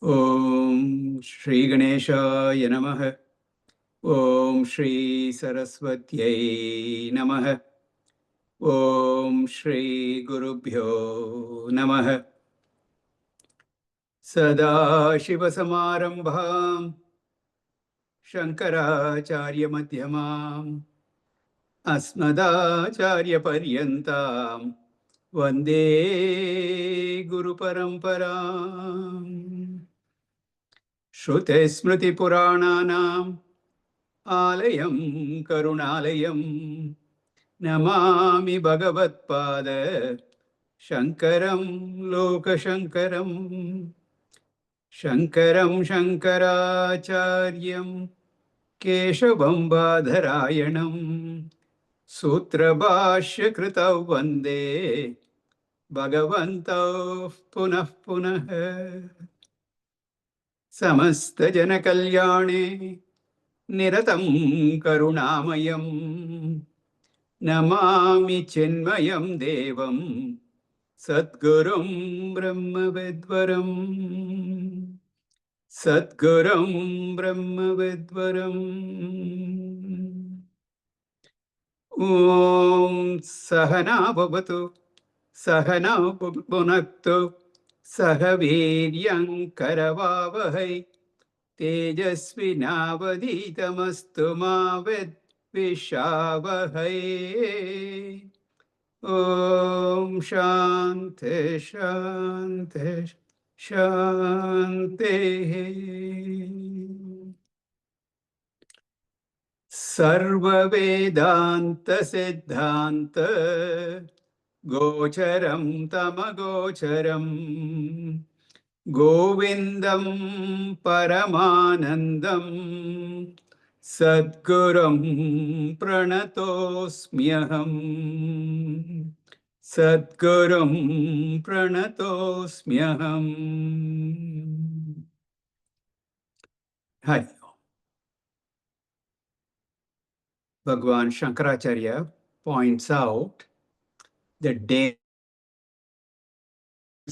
Om Shri Ganeshaya Namaha. Om Shri Saraswatyai Namaha. Om Shri Gurubhyo Namaha. Sada Shiva Samarambham Shankaracharya Madhyamam Asmadacharya Paryantam Vande Guru Paramparam. Shruti Smriti Purananam Alayam Karunalayam Namami Bhagavatpada Shankaram Lokashankaram Shankaram Shankaracharyam Keshavam Badharayanam Sutrabhashya Kritav Vande Bhagavantav Punah Punah. Samasta Jana Kalyane Niratam Karunamayam Namami Chinmayam Devam Satgurum Brahmavidvaram Satgurum Brahmavidvaram. Om Sahana Bhavatu Sahana Bhunaktu Sahaviryam Karavavahai Tejasvinavaditamastu ma Vishavahai. Om Shanti Shanti Shanti. Sarva Vedanta Siddhanta Gocharam Tamagocharam Govindam Paramanandam Sadgurum Pranatosmyaham Sadgurum Pranatosmyaham. Hi. Bhagwan Shankaracharya points out the dangers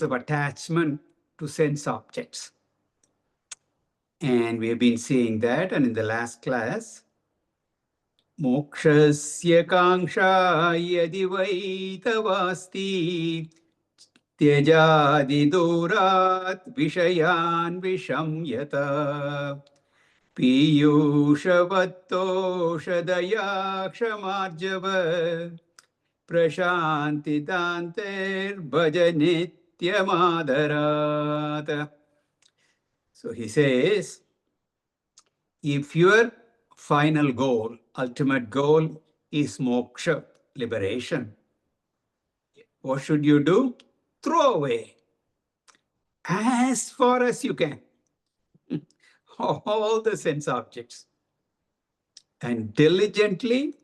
of attachment to sense objects. And we have been seeing that, and in the last class, Mokshasya Kangsha Yadi Vaitavasti Tyajadi Durat Vishayan Vishamyata Piyushavattoshadaya Kshamarjava Prashanti Danter Bhajanityamadharat. So he says, if your final goal, ultimate goal is moksha, liberation, what should you do? Throw away as far as you can all the sense objects and diligently,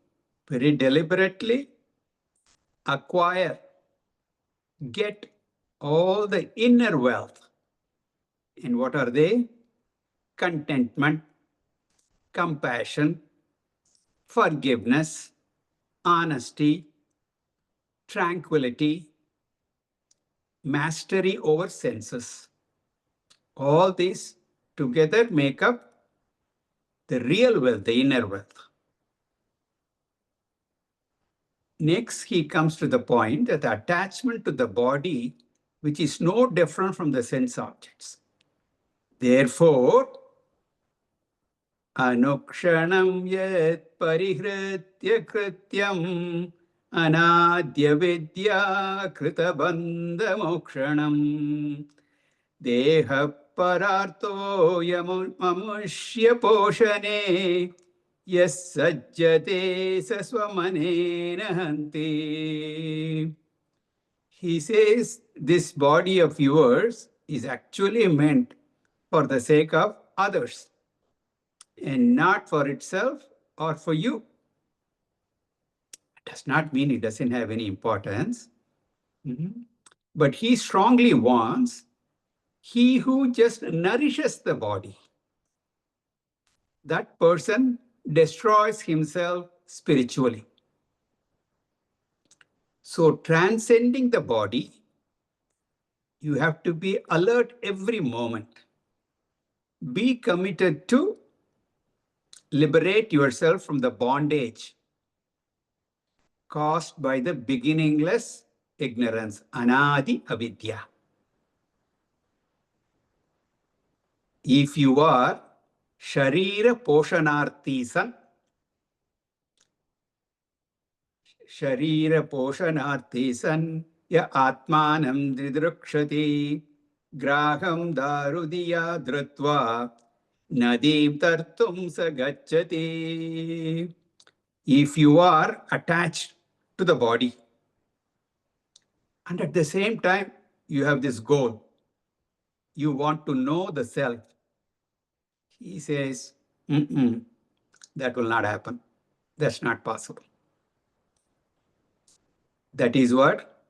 very deliberately acquire, get all the inner wealth. And what are they? Contentment, compassion, forgiveness, honesty, tranquility, mastery over senses. All these together make up the real wealth, the inner wealth. Next, he comes to the point that the attachment to the body, which is no different from the sense objects. Therefore, anukshanam yat parihritya krityam anadya vidya kritabandha mokshanam deha pararto yamamushya poshane Yes sajjate saswamanena hanti. He says this body of yours is actually meant for the sake of others and not for itself or for you. It does not mean it doesn't have any importance. But he strongly wants he who just nourishes the body, that person destroys himself spiritually. So, transcending the body, you have to be alert every moment. Be committed to liberate yourself from the bondage caused by the beginningless ignorance, anadi avidya. If you are sharira poshanarthi san, sharira poshanarthi san, ya atmanam dridrukshati, graham darudiya dhrutva, nadim tartum sagachati. If you are attached to the body, and at the same time, you have this goal, you want to know the self, he says, that will not happen. That's not possible. That is what?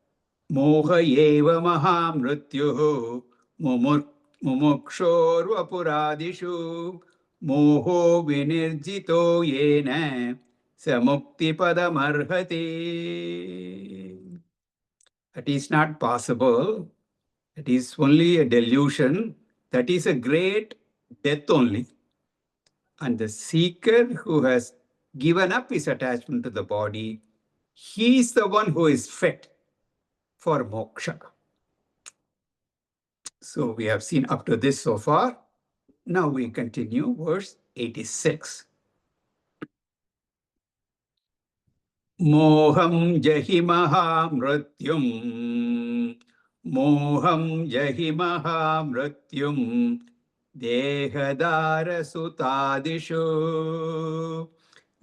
Moha eva mahamrutyuhu mumukshorvapuradishu moho vinirjito yena samukti padamarhati. That is not possible. It is only a delusion. That is a great death only. And the seeker who has given up his attachment to the body, he is the one who is fit for moksha. So we have seen up to this so far. Now we continue, verse 86. Moham jahi mahamratyum, moham jahi mahamratyum, dehadara sutadishu,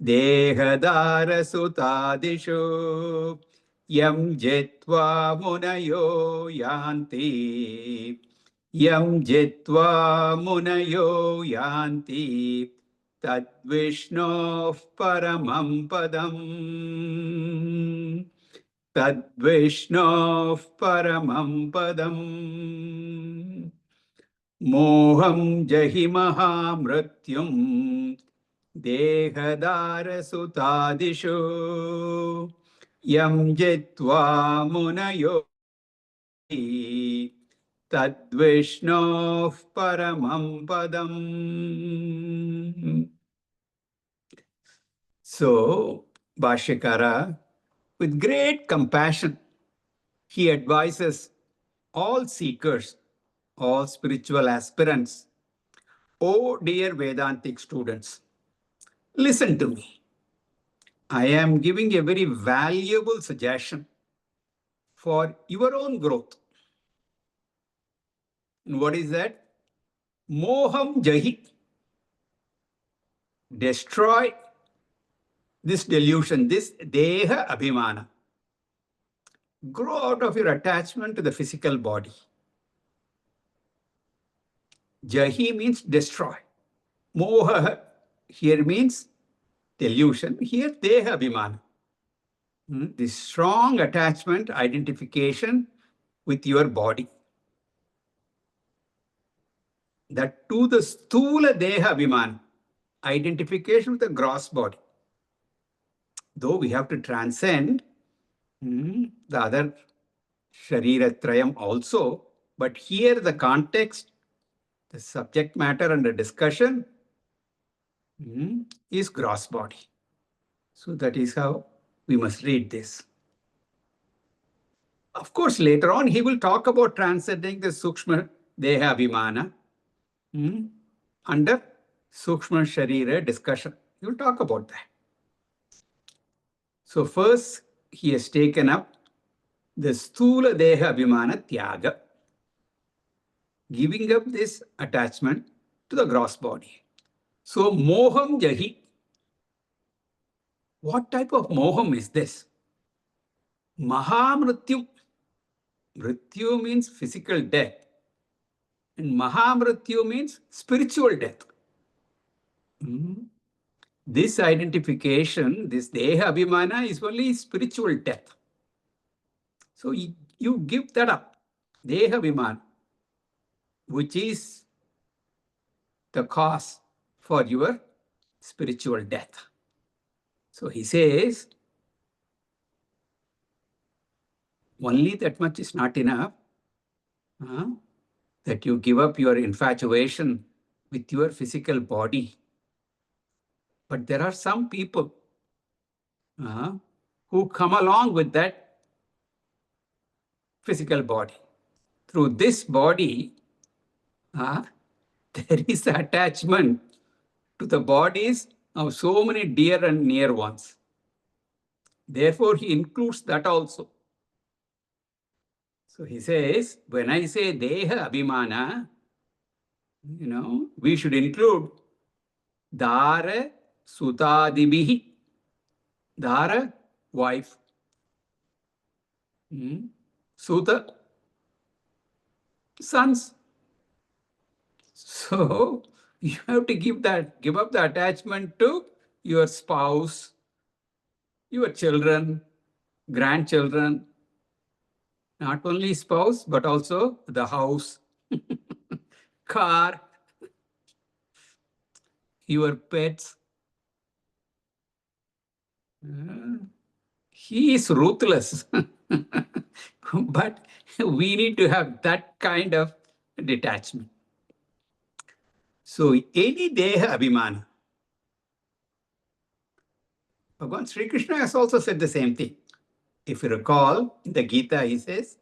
dehadara sutadishu, yam jitva munayo yanti, yam jitva munayo yanti, Tadvishnoh paramam padam. Tadvishnoh paramam padam. Moham jahi mahamratyum. Dehadara sutadishu. Yam jitva munayo. Tadvishnoh paramam padam. So, Bhashyakara, with great compassion, he advises all seekers, all spiritual aspirants, oh dear Vedantic students, listen to me. I am giving a very valuable suggestion for your own growth. And what is that? Moham Jahi. Destroy this delusion, this Deha Abhimana. Grow out of your attachment to the physical body. Jahi means destroy. Moha here means delusion. Here, Deha Abhimana. This strong attachment, identification with your body. That to the Stula Deha Abhimana, identification with the gross body. Though we have to transcend the other Shariratrayam also, but here the context, the subject matter under discussion is gross body. So that is how we must read this. Of course, later on he will talk about transcending the Sukshma Deha Abhimana under Sukshma Sharira discussion. He will talk about that. So first he has taken up the Sthula Deha Abhimana Tyaga, giving up this attachment to the gross body. So Moham Jahi, What type of moham is this? Mahamrityu. Mrityu means physical death. And Mahamrityu means spiritual death. Hmm. This identification, this Deha Abhimana, is only spiritual death. So you give that up, Deha Abhimana, which is the cause for your spiritual death. So he says, only that much is not enough, that you give up your infatuation with your physical body. But there are some people who come along with that physical body. Through this body, there is attachment to the bodies of so many dear and near ones. Therefore, he includes that also. So he says, when I say Deha Abhimana, we should include Dara Sutadibihi. Dara, wife. Suta, sons. So you have to give up the attachment to your spouse, your children, grandchildren, not only spouse, but also the house, car, your pets. He is ruthless. But we need to have that kind of detachment. So any Deha Abhimana, Bhagavan Sri Krishna has also said the same thing. If you recall, in the Gita, he says,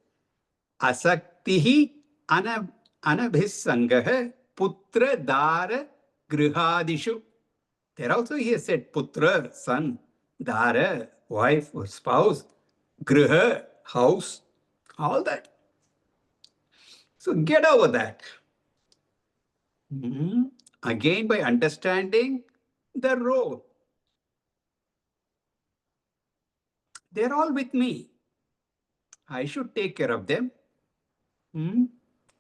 Asaktihi anabhisangah putra dara grihadishu. There also he has said putra, son, dara, wife or spouse, griha, house, all that. So get over that. Again, by understanding the role. They're all with me. I should take care of them.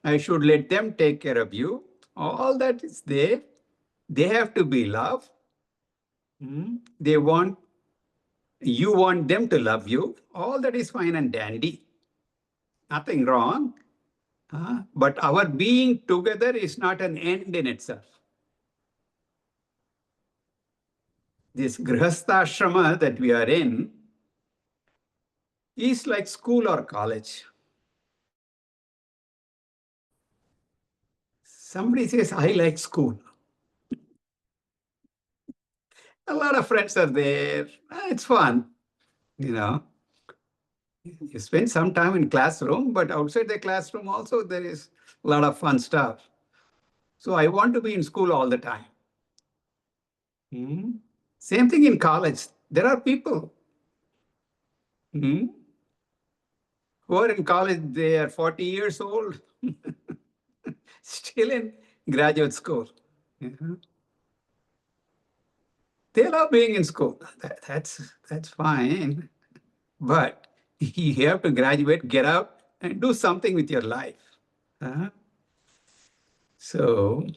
I should let them take care of you. All that is there. They have to be loved. You want them to love you. All that is fine and dandy. Nothing wrong. But our being together is not an end in itself. This grihastha that we are in is like school or college. Somebody says, I like school. A lot of friends are there. It's fun. You spend some time in classroom, but outside the classroom also there is a lot of fun stuff. So I want to be in school all the time. Same thing in college. There are people who are in college, they are 40 years old, still in graduate school. They love being in school. That's fine. But you have to graduate, get out, and do something with your life. So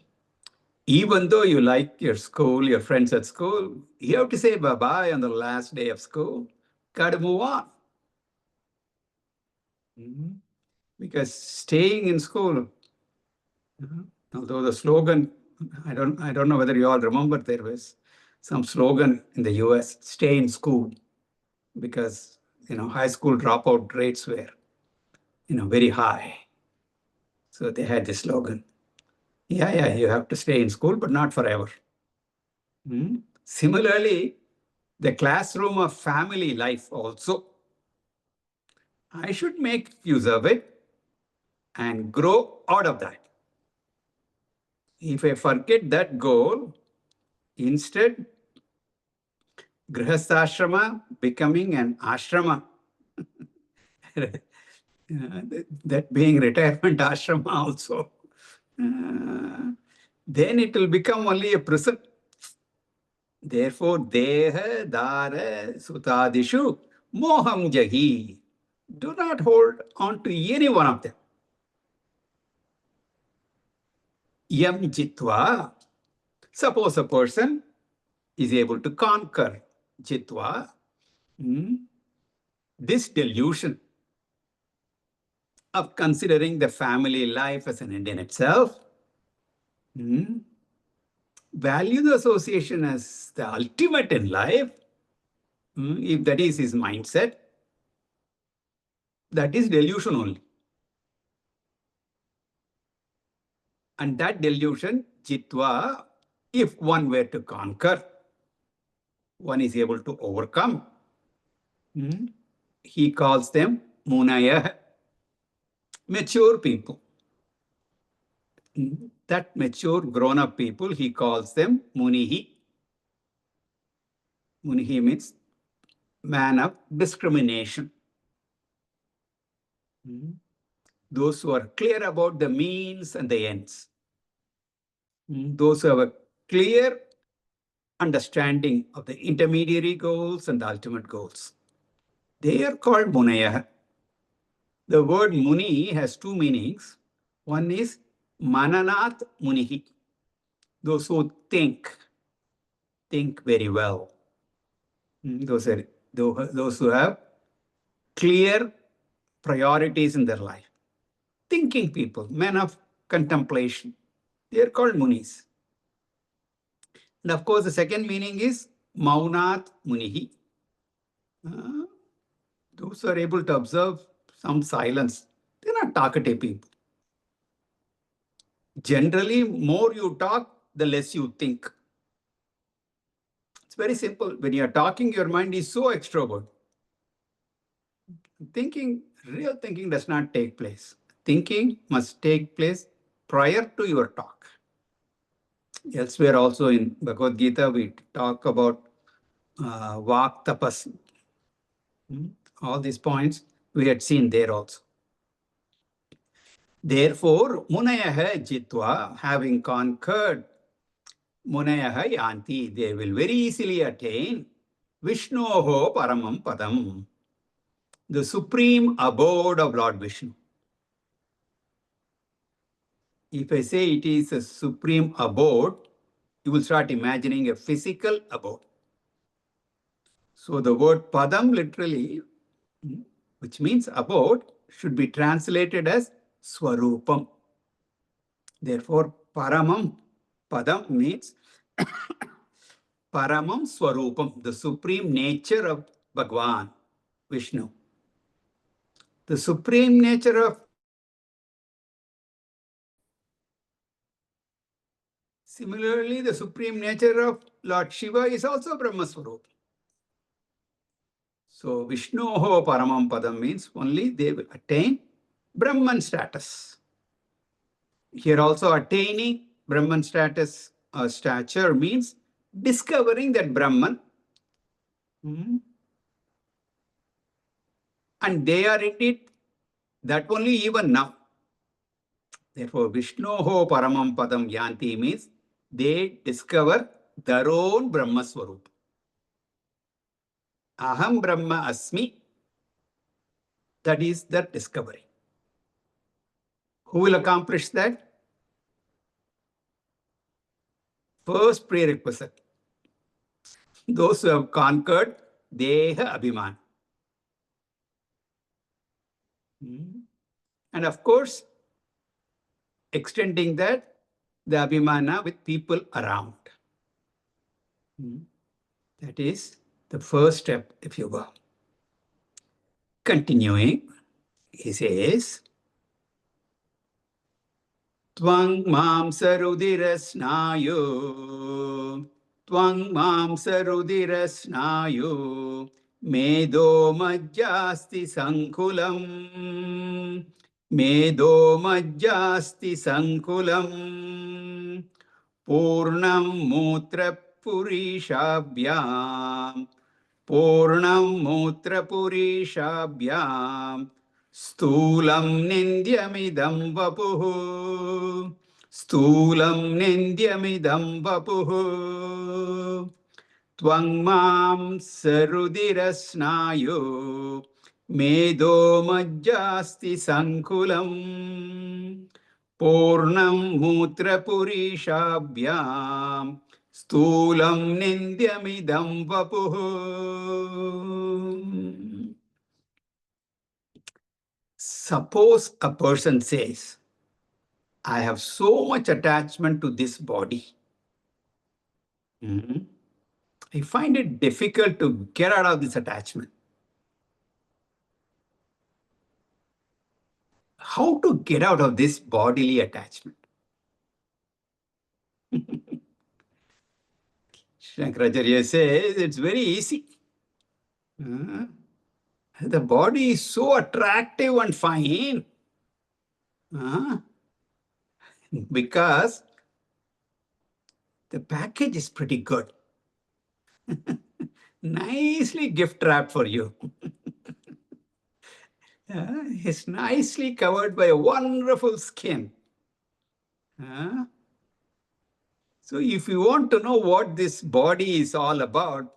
even though you like your school, your friends at school, you have to say bye-bye on the last day of school. Got to move on. Because staying in school, although the slogan, I don't know whether you all remember, there was some slogan in the US, stay in school, because high school dropout rates were very high. So they had this slogan. Yeah, you have to stay in school, but not forever. Similarly, the classroom of family life also, I should make use of it and grow out of that. If I forget that goal, instead, grihasthashrama becoming an ashrama, that being retirement ashrama also, then it will become only a prison. Therefore, deha, dara, sutadishu, moham jahi. Do not hold on to any one of them. Yam jitva. Suppose a person is able to conquer jitva, this delusion of considering the family life as an end in itself, value the association as the ultimate in life, if that is his mindset, that is delusion only. And that delusion, jitva, if one were to conquer, one is able to overcome. He calls them munaya, mature people. That mature grown-up people, he calls them munihi. Munihi means man of discrimination. Those who are clear about the means and the ends. Those who have a clear understanding of the intermediary goals and the ultimate goals. They are called munaya. The word muni has two meanings. One is mananat munihi. Those who think very well. Those who have clear priorities in their life. Thinking people, men of contemplation. They are called munis. And of course, the second meaning is maunat munihi. Those who are able to observe some silence. They're not talkative people. Generally, more you talk, the less you think. It's very simple. When you're talking, your mind is so extrovert. Real thinking does not take place. Thinking must take place prior to your talk. Elsewhere also in Bhagavad Gita, we talk about vak tapas. All these points we had seen there also. Therefore, munayaha jitva, having conquered munayaha yanti, they will very easily attain Vishnoho paramam padam, the supreme abode of Lord Vishnu. If I say it is a supreme abode, you will start imagining a physical abode. So the word padam literally, which means abode, should be translated as swarupam. Therefore, paramam padam means paramam swarupam, the supreme nature of Bhagwan, Vishnu. The supreme nature of Similarly, the supreme nature of Lord Shiva is also Brahma Swarup. So, Vishnoho Paramam Padam means only they will attain Brahman status. Here also attaining Brahman status or stature means discovering that Brahman. And they are indeed that only even now. Therefore, Vishnoho Paramam Padam Yanti means they discover their own Brahma Swarup. Aham Brahma Asmi, that is the discovery. Who will accomplish that? First prerequisite. Those who have conquered Deha Abhiman. And of course, extending that, the Abhimana with people around. That is the first step, if you will. Continuing, he says, Tvang mamsarudirasnayo, Tvang mamsarudirasnayo, Medo majjasti sankulam, Medo majjasti sankulam, Purnam mutra purishabhyam, Purnam mutra purishabhyam, Sthulam nindyamidam vapuhu, Sthulam nindyamidam vapuhu. Tvangmam sarudirasnayo medo majjasti sankulam Purnam mutra purishabhyam sthulam nindyamidam vapuh. Suppose a person says, I have so much attachment to this body. Mhm. I find it difficult to get out of this attachment. How to get out of this bodily attachment? Shankaracharya says it's very easy. Uh, The body is so attractive and fine uh, because the package is pretty good. Nicely gift wrapped for you. It's nicely covered by a wonderful skin. Uh, So if you want to know what this body is all about,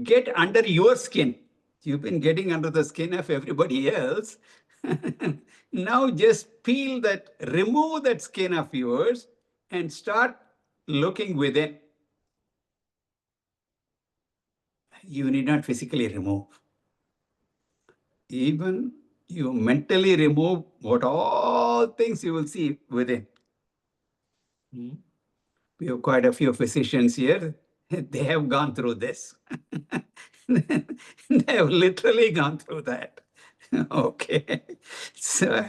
get under your skin. You've been getting under the skin of everybody else. Now just peel that, remove that skin of yours and start looking within. You need not physically remove. Even you mentally remove what all things you will see within. We have quite a few physicians here. They have gone through this. They have literally gone through that. Okay. So,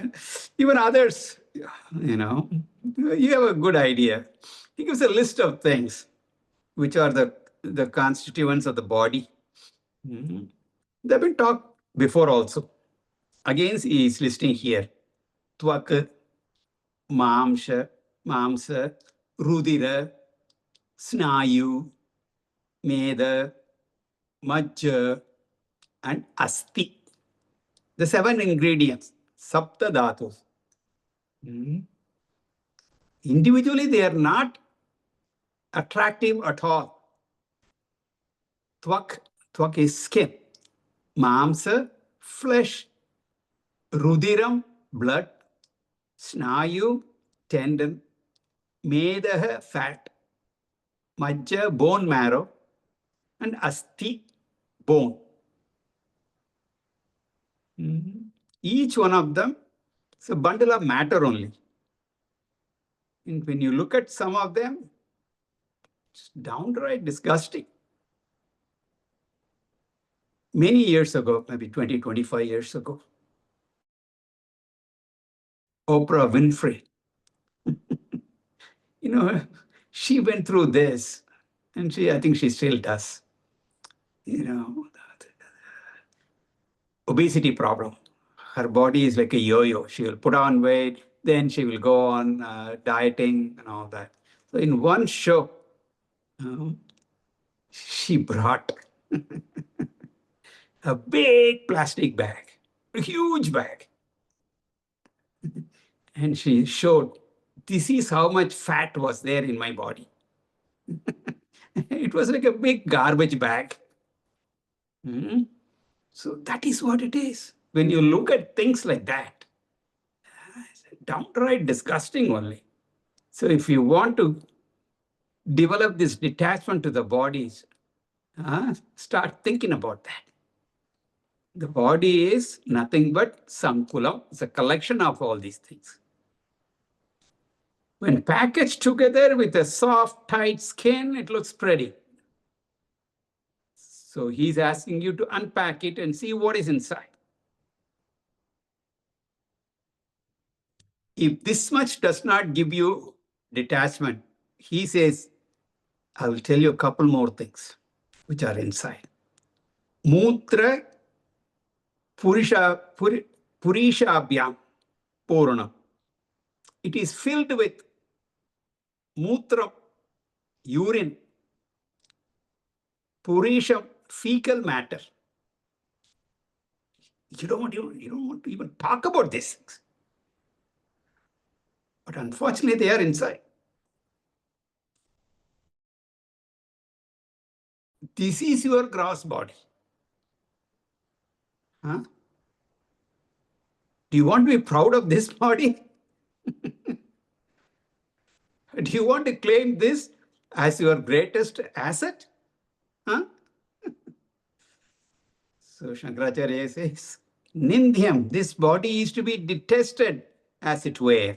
even others, you have a good idea. He gives a list of things which are the constituents of the body. Mhm. They've been talked before also. Again, he is listing here. Tvak, Mamsha, Mamsa, Rudira, Snayu, Meda, Majja, and Asti. The 7 ingredients, Sapta Dhatus. Individually, they are not attractive at all. Tvak, tvak is skin. Mamsa, flesh. Rudiram, blood. Snayu, tendon. Medaha, fat. Majja, bone marrow. And Asti, bone. Each one of them is a bundle of matter only. And when you look at some of them, it's downright disgusting. Many years ago, maybe 20, 25 years ago, Oprah Winfrey, you know, she went through this, and I think she still does, you know, obesity problem. Her body is like a yo-yo. She will put on weight, then she will go on dieting and all that. So in one show, she brought a big plastic bag, a huge bag. And she showed, this is how much fat was there in my body. It was like a big garbage bag. So that is what it is. When you look at things like that, it's downright disgusting only. So if you want to develop this detachment to the bodies, start thinking about that. The body is nothing but sankulam. It's a collection of all these things. When packaged together with a soft, tight skin, it looks pretty. So he's asking you to unpack it and see what is inside. If this much does not give you detachment, he says, I will tell you a couple more things which are inside. Mutra purishabhyam purnam. It is filled with mutra, urine, purisham, fecal matter. You don't want to even talk about these things. But unfortunately, they are inside. This is your gross body. Huh? Do you want to be proud of this body? Do you want to claim this as your greatest asset? Huh? So Shankaracharya says, Nindhyam, this body is to be detested, as it were,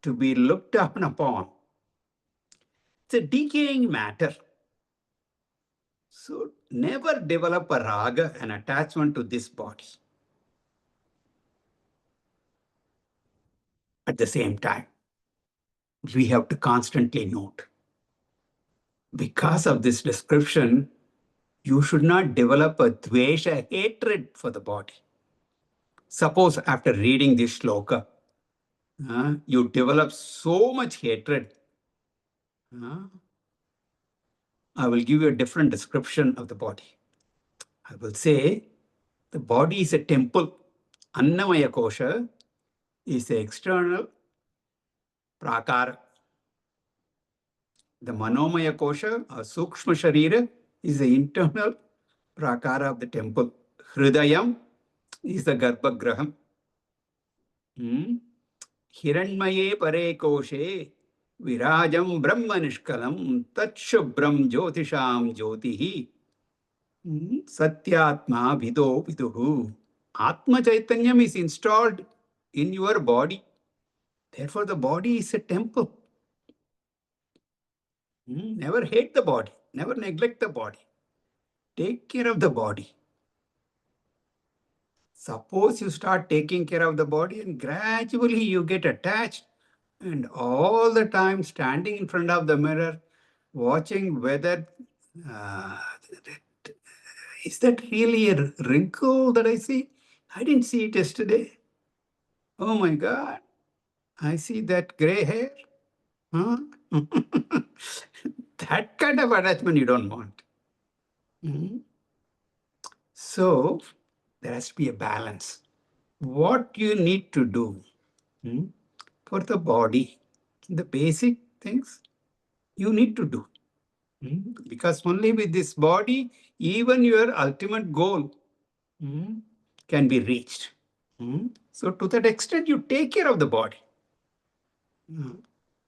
to be looked down upon. It's a decaying matter. So never develop a raga, an attachment to this body. At the same time, we have to constantly note, because of this description, you should not develop a dvesha, hatred for the body. Suppose after reading this shloka, you develop so much hatred. I will give you a different description of the body. I will say the body is a temple. Annamaya kosha is the external prakara. The manomaya kosha, or sukshma sharira, is the internal prakara of the temple. Hridayam is the garbhagraham. Hiranmaye pare koshe virajam brahma nishkalam tat shubram jyotisham jyotihi satyatma vido viduhu. Atma Chaitanyam is installed in your body. Therefore, the body is a temple. Never hate the body. Never neglect the body. Take care of the body. Suppose you start taking care of the body and gradually you get attached and all the time standing in front of the mirror, watching whether, uh, is that really a wrinkle that I see? I didn't see it yesterday. Oh my God, I see that gray hair. Huh? That kind of attachment you don't want. So there has to be a balance. What you need to do for the body, the basic things you need to do. Because only with this body, even your ultimate goal can be reached. So to that extent, you take care of the body.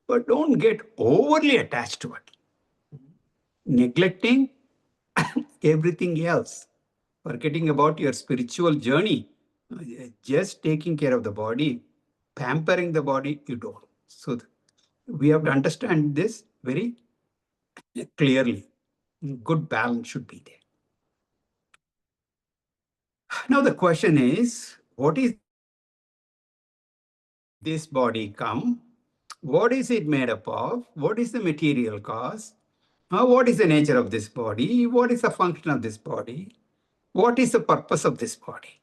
But don't get overly attached to it, neglecting everything else, forgetting about your spiritual journey, just taking care of the body, pampering the body, you don't. So we have to understand this very clearly. Good balance should be there. Now the question is, what is this body come? What is it made up of? What is the material cause? What is the nature of this body? What is the function of this body? What is the purpose of this body?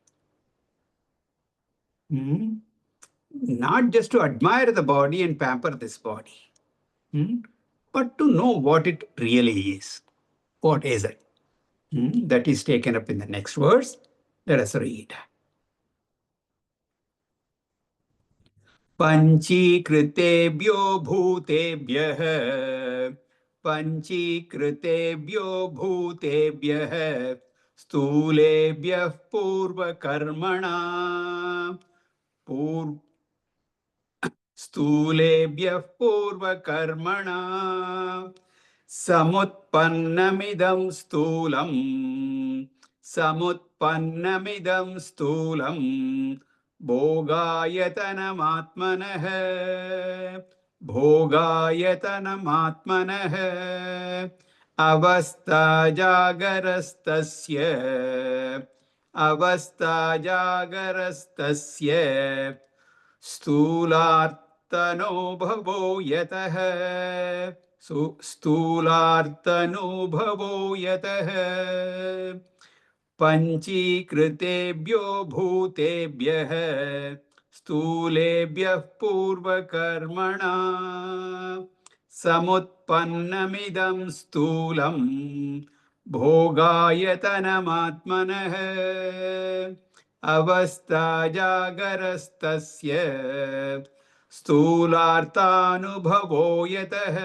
Not just to admire the body and pamper this body, but to know what it really is. What is it? That is taken up in the next verse. Let us read. Panchikritebhyo bhutebhyah Panchikritebhyo bhutebhyah Stulebhyah purvakarmana Stulebhyah purvakarmana Samutpannamidam sthulam भोगायतनमात्मनः भोगायतनमात्मनः अवस्थाजागरस्तस्य अवस्थाजागरस्तस्य स्थूलार्तनो भवो यतः स्थूलार्तनो भवो यतः पंचीकृतेभ्यो भूतेभ्यः स्थूलेभ्यः पूर्वकर्मणा समुत्पन्नमिदं स्थूलं भोगायतनमात्मनः अवस्थाजागरस्तस्य स्थूलार्तानुभवो यतः.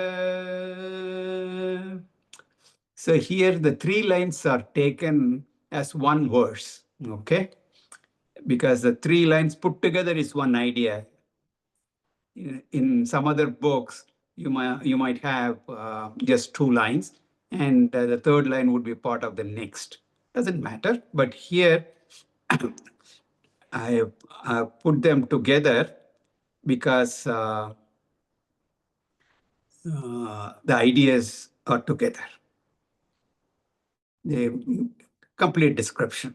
So here the three lines are taken as one verse, okay? Because the three lines put together is one idea. In some other books, you might have just two lines, and the third line would be part of the next. Doesn't matter, but here I put them together because the ideas are together. The complete description.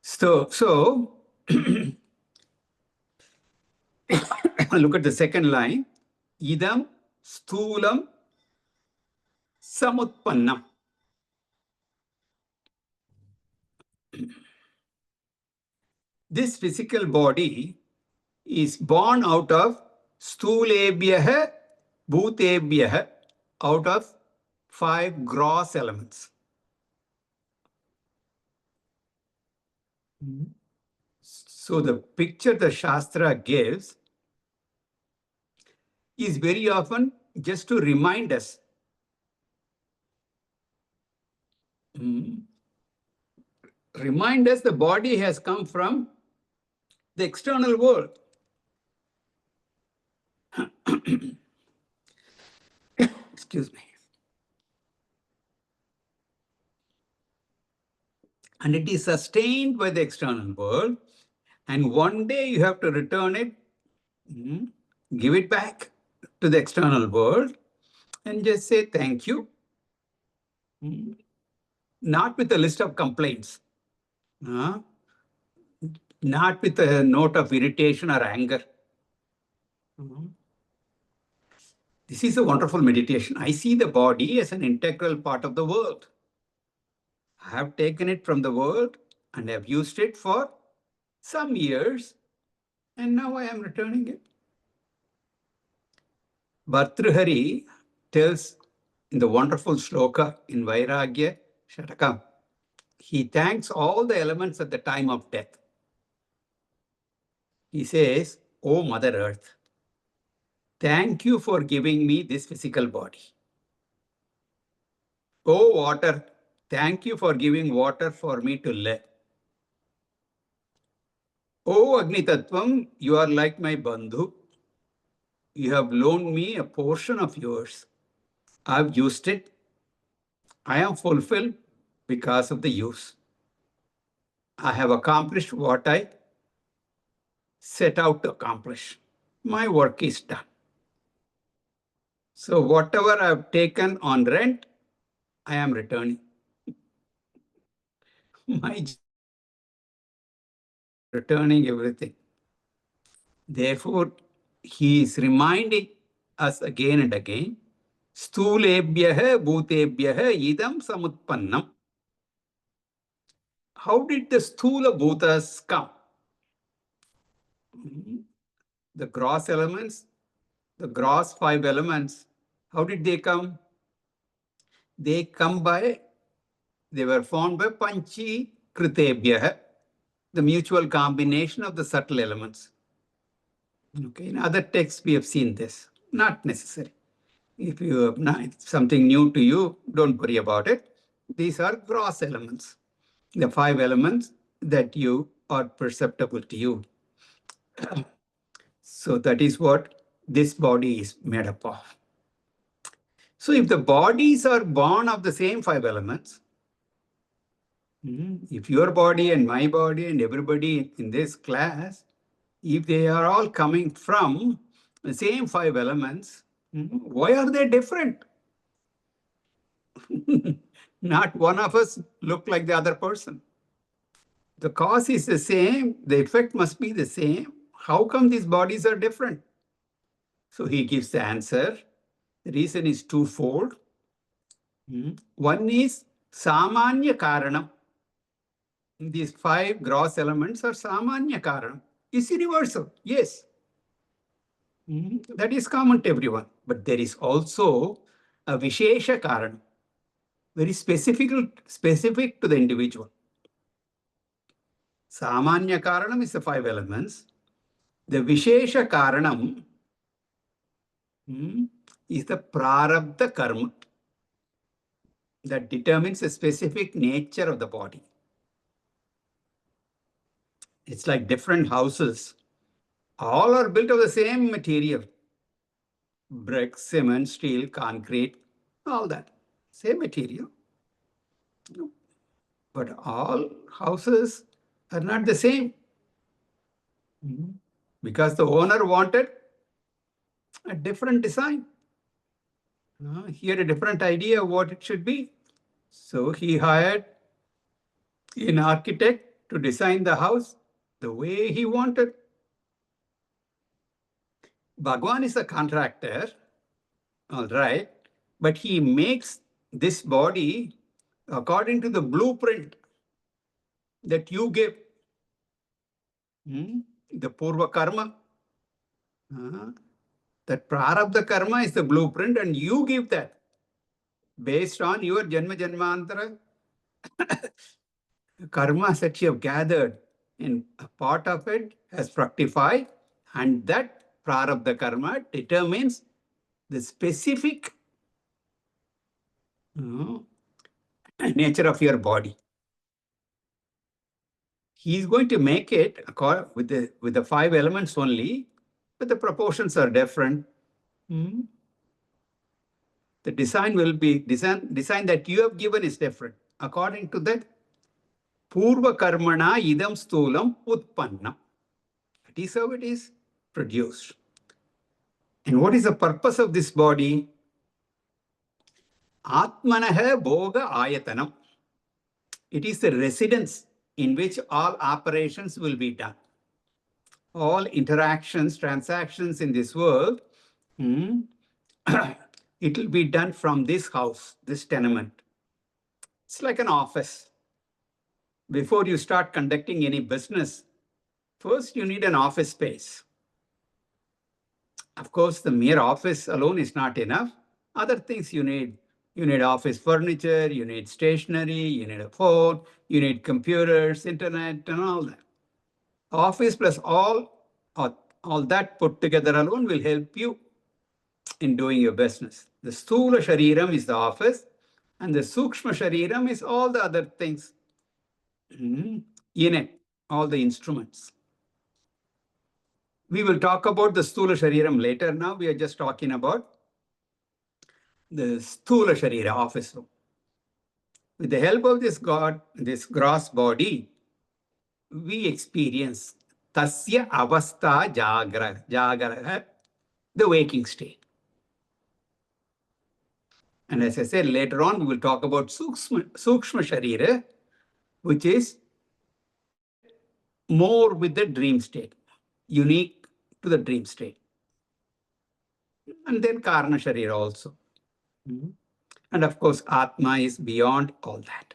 So look at the second line. Idam sthulam samutpannam. This physical body is born out of stulebhyah bhutebhyah, out of 5 gross elements. So the picture the Shastra gives is very often just to remind us. Remind us the body has come from the external world. Excuse me. And it is sustained by the external world. And one day you have to return it, give it back to the external world, and just say thank you. Not with a list of complaints, not with a note of irritation or anger. This is a wonderful meditation. I see the body as an integral part of the world. I have taken it from the world and have used it for some years, and now I am returning it. Bhartrihari tells in the wonderful shloka in Vairagya Shatakam, he thanks all the elements at the time of death. He says, "O Mother Earth, thank you for giving me this physical body. O water, thank you for giving water for me to live. O Agni Tattvam, you are like my Bandhu. You have loaned me a portion of yours. I have used it. I am fulfilled because of the use. I have accomplished what I set out to accomplish. My work is done. So whatever I have taken on rent, I am returning. My returning everything. Therefore, he is reminding us again and again, Stulebhyah bhutebhyah idam samutpannam. How did the Stula bhutas come? The gross elements, the gross 5 elements, how did they come? They were formed by Panchi Kritebhyah, the mutual combination of the subtle elements. Okay, in other texts we have seen this, not necessary. If you have something new to you, don't worry about it. These are gross elements, the 5 elements that you are perceptible to you. So that is what this body is made up of. So if the bodies are born of the same 5 elements, if your body and my body and everybody in this class, if they are all coming from the same 5 elements, why are they different? Not one of us look like the other person. The cause is the same, the effect must be the same. How come these bodies are different? So he gives the answer. The reason is twofold. One is samanya karanam. These 5 gross elements are samanya karanam. It's universal, yes. That is common to everyone. But there is also a vishesha karanam, very specific to the individual. Samanya karanam is the 5 elements. The vishesha karanam is the prarabdha karma that determines the specific nature of the body. It's like different houses. All are built of the same material. Brick, cement, steel, concrete, all that. Same material. But all houses are not the same. Because the owner wanted a different design. He had a different idea of what it should be. So he hired an architect to design the house the way he wanted. Bhagwan is a contractor, all right, but he makes this body according to the blueprint that you give. The Purva Karma. That Prarabdha Karma is the blueprint, and you give that based on your Janma Janmantara karmas that you have gathered. And a part of it has fructified, and that Prarabdha Karma determines the specific nature of your body. He is going to make it with the 5 elements only, but the proportions are different. The design will be design that you have given is different. According to that, Purva Karmana idam sthulam utpanna. That is how it is produced. And what is the purpose of this body? Atmanaha bhoga ayatanam. It is the residence in which all operations will be done. All interactions, transactions in this world, it will be done from this house, this tenement. It's like an office. Before you start conducting any business, first you need an office space. Of course, the mere office alone is not enough. Other things you need. You need office furniture, you need stationery, you need a phone, you need computers, internet, and all that. Office plus all that put together alone will help you in doing your business. The Sthula Shariram is the office, and the Sukshma Shariram is all the other things in it, all the instruments. We will talk about the Sthula Shariram later. Now we are just talking about the Sthula Sharira, office room. With the help of this God, this gross body, we experience Tasya Avastha Jagraha, the waking state. And as I said, later on, we will talk about Sukshma Sharira, which is more with the dream state, unique to the dream state. And then Karna Sharira also. And of course, Atma is beyond all that.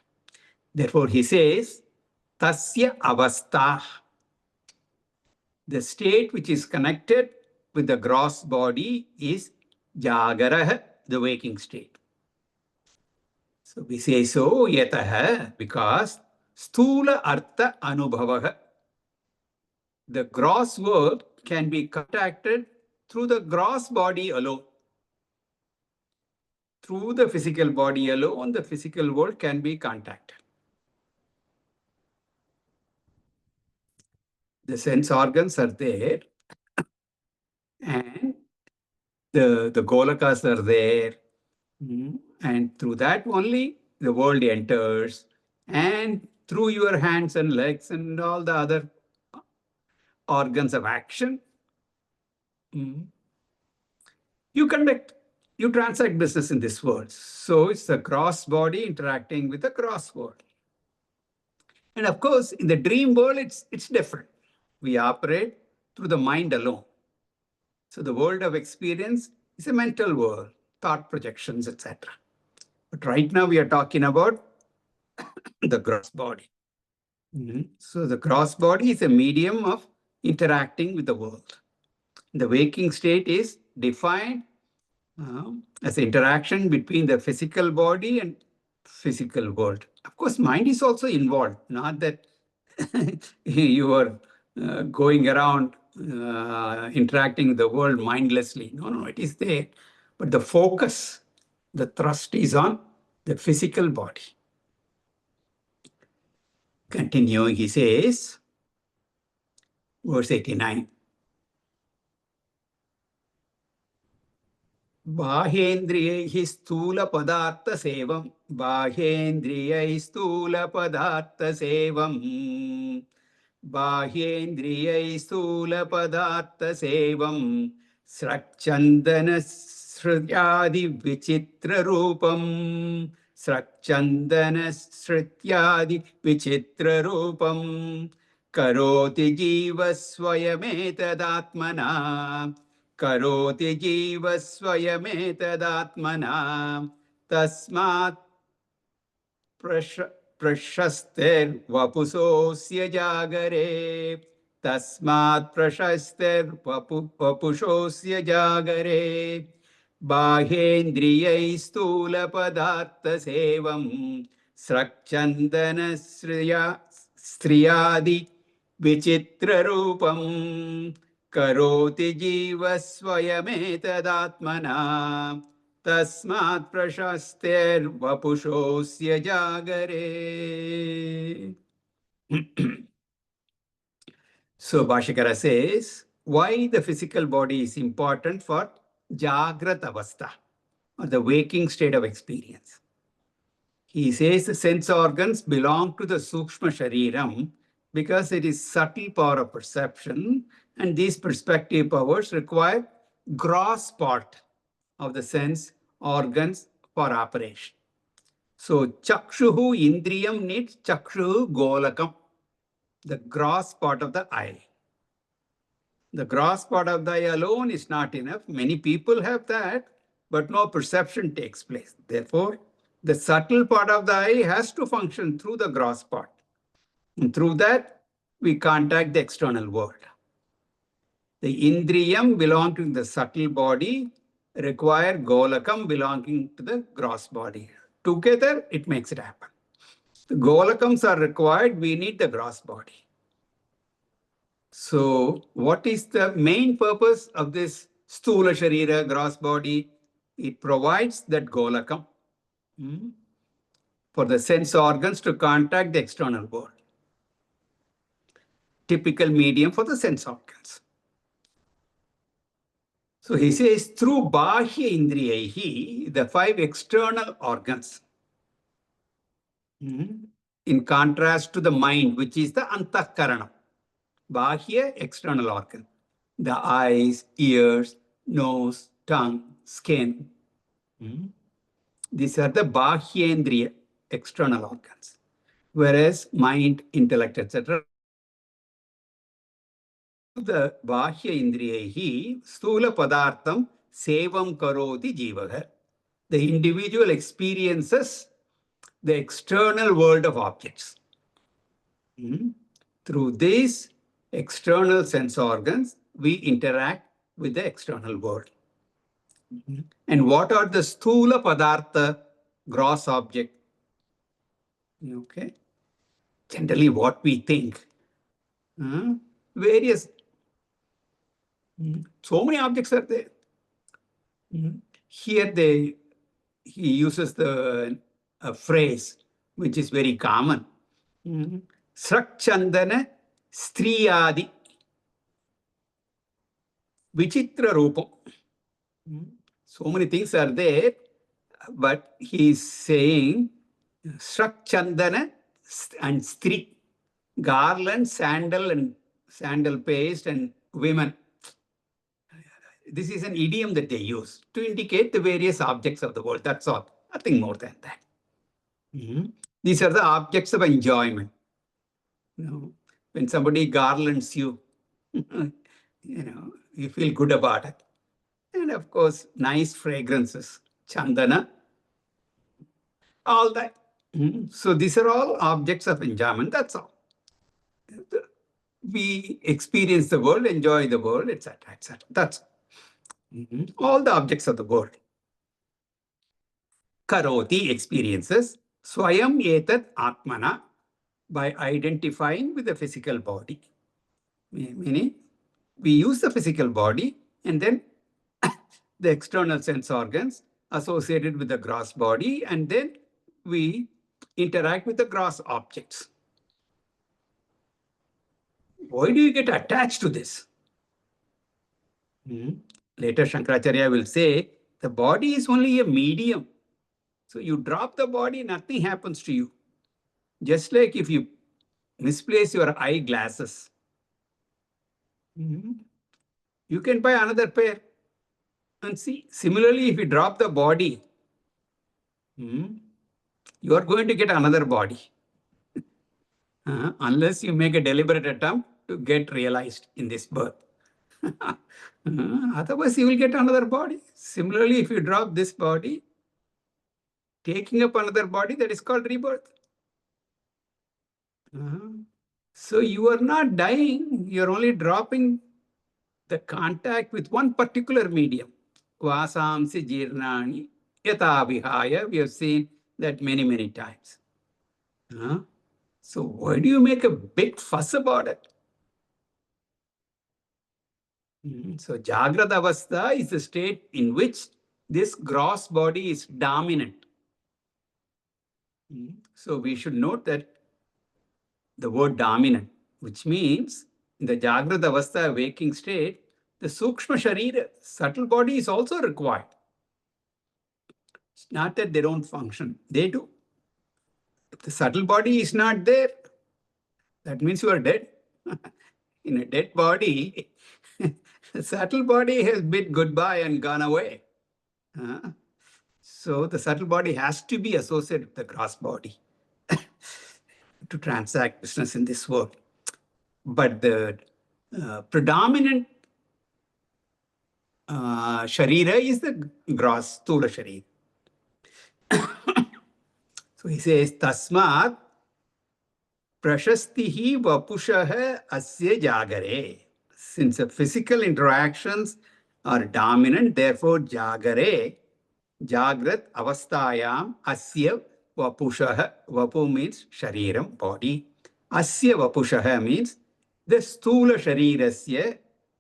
Therefore, he says, Tasya Avastha, the state which is connected with the gross body is Jagaraha, the waking state. So we say so, Yataha, because Sthula Artha Anubhavaha, the gross world can be contacted through the gross body alone. Through the physical body alone, the physical world can be contacted. The sense organs are there, and the golakas are there, and through that only the world enters, and through your hands and legs and all the other organs of action, you transact business in this world. So it's the gross body interacting with the gross world. And of course, in the dream world, it's different. We operate through the mind alone. So the world of experience is a mental world, thought projections, etc. But right now we are talking about the gross body. So the gross body is a medium of interacting with the world. The waking state is defined as interaction between the physical body and physical world. Of course, mind is also involved, not that you are going around interacting with the world mindlessly. No, it is there. But the focus, the thrust is on the physical body. Continuing, he says, verse 89. बाह्येन्द्रियैः स्थूलपदार्थसेवं बाह्येन्द्रियैः स्थूलपदार्थसेवम् बाह्येन्द्रियैः स्थूलपदार्थसेवं स्रक्चन्दनसृत्यादिविचित्ररूपम् स्रक्चन्दनसृत्यादिविचित्ररूपम् करोति जीवः स्वयमेतदात्मना करोति जीवः स्वयमेतदात्मना तस्मात् प्रशस्तिर्वपुषोऽस्य जागरे तस्मात् प्रशस्तिर्वपुषोऽस्य जागरे बाह्येन्द्रियैः स्थूलपदार्थसेवं स्रक्चन्दनस्त्रियादि विचित्ररूपम् करोति जीवः स्वयमेतदात्मना तस्मात् प्रशस्तिर्वपुषोऽस्य जागरे. So Bhashikara says, why the physical body is important for Jagrat Avastha, or the waking state of experience. He says the sense organs belong to the Sukshma Shariram because it is subtle power of perception, and these perspective powers require gross part of the sense organs for operation. So Chakshuhu Indriyam needs Chakshuhu Golakam, the gross part of the eye. The gross part of the eye alone is not enough. Many people have that, but no perception takes place. Therefore, the subtle part of the eye has to function through the gross part. And through that, we contact the external world. The Indriyam belonging to the subtle body require Golakam belonging to the gross body. Together, it makes it happen. The Golakams are required, we need the gross body. So, what is the main purpose of this Sthula Sharira, gross body? It provides that Golakam for the sense organs to contact the external world. Typical medium for the sense organs. So he says, through Bahya Indriyahi, the 5 external organs, in contrast to the mind, which is the Antahkarana. Bahya, external organ. The eyes, ears, nose, tongue, skin. These are the Bahyendriya, external organs. Whereas mind, intellect, etc. The Bahya Indriyahi, Sthula Padartham, Sevam Karoti Jivaha. The individual experiences the external world of objects. Through these external sense organs, we interact with the external world. And what are the Sthula Padartha, gross object? Okay. Generally what we think. Various. So many objects are there. Here he uses the phrase which is very common. Srakchandana Striyadi Vichitra Rupam. So many things are there, but he is saying Srakchandana and Stri, garland, sandal and sandal paste and women. This is an idiom that they use to indicate the various objects of the world. That's all. Nothing more than that. These are the objects of enjoyment. When somebody garlands you, you feel good about it. And of course, nice fragrances, chandana, all that. So these are all objects of enjoyment. That's all. We experience the world, enjoy the world, etc., etc. That's all. All the objects of the world. Karoti, experiences, swayam etat atmana, by identifying with the physical body. Meaning, we use the physical body and then the external sense organs associated with the gross body, and then we interact with the gross objects. Why do you get attached to this? Later, Shankaracharya will say the body is only a medium. So you drop the body, nothing happens to you. Just like if you misplace your eyeglasses, you can buy another pair. And see, similarly, if you drop the body, you are going to get another body. Unless you make a deliberate attempt to get realized in this birth. Otherwise, you will get another body. Similarly, if you drop this body, taking up another body, that is called rebirth. So you are not dying, you are only dropping the contact with one particular medium. Vasamsi jirnani yata vihaya. We have seen that many, many times. So why do you make a big fuss about it? So Jagrata Avastha is the state in which this gross body is dominant. So we should note that the word dominant, which means in the Jagrata Avastha waking state, the Sukshma Sharira, subtle body is also required. It's not that they don't function, they do. If the subtle body is not there, that means you are dead. In a dead body, the subtle body has bid goodbye and gone away. So the subtle body has to be associated with the gross body to transact business in this world. But the predominant Sharira is the gross, Stula Sharira. So he says, Tasmat Prashastihi Vapushaha Asya Jagare. Since the physical interactions are dominant, therefore Jagare, Jagrat Avastayam Asya Vapushaha. Vapu means Shariram, body. Asya Vapushaha means the Stula Sharirasya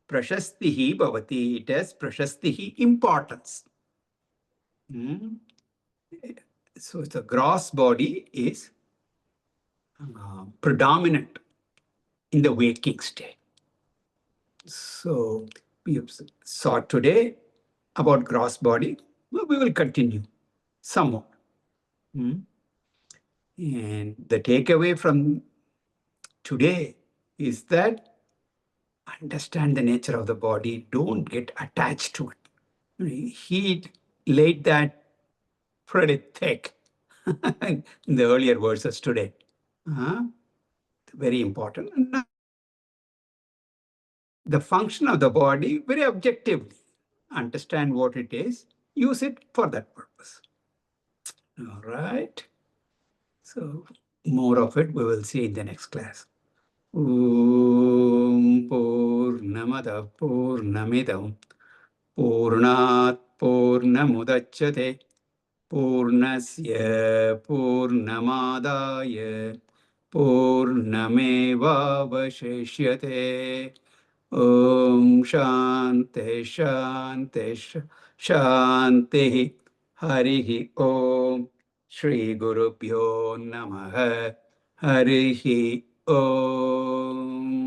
Prashastihi Bhavati. It has Prashastihi, importance. So the gross body is predominant in the waking state. So we saw today about gross body. Well, we will continue some more. And the takeaway from today is that understand the nature of the body. Don't get attached to it. He laid that pretty thick in the earlier verses today. Very important. And the function of the body, very objectively. Understand what it is, use it for that purpose. All right. So more of it we will see in the next class. Om Purnamada Purnamidam Purnat Purnamudachyate Purnasya Purnamadaya Purnameva Vashishyate. Om Shanti Shanti Shanti Harihi Om Shri Guru Pyo Namaha Harihi Om.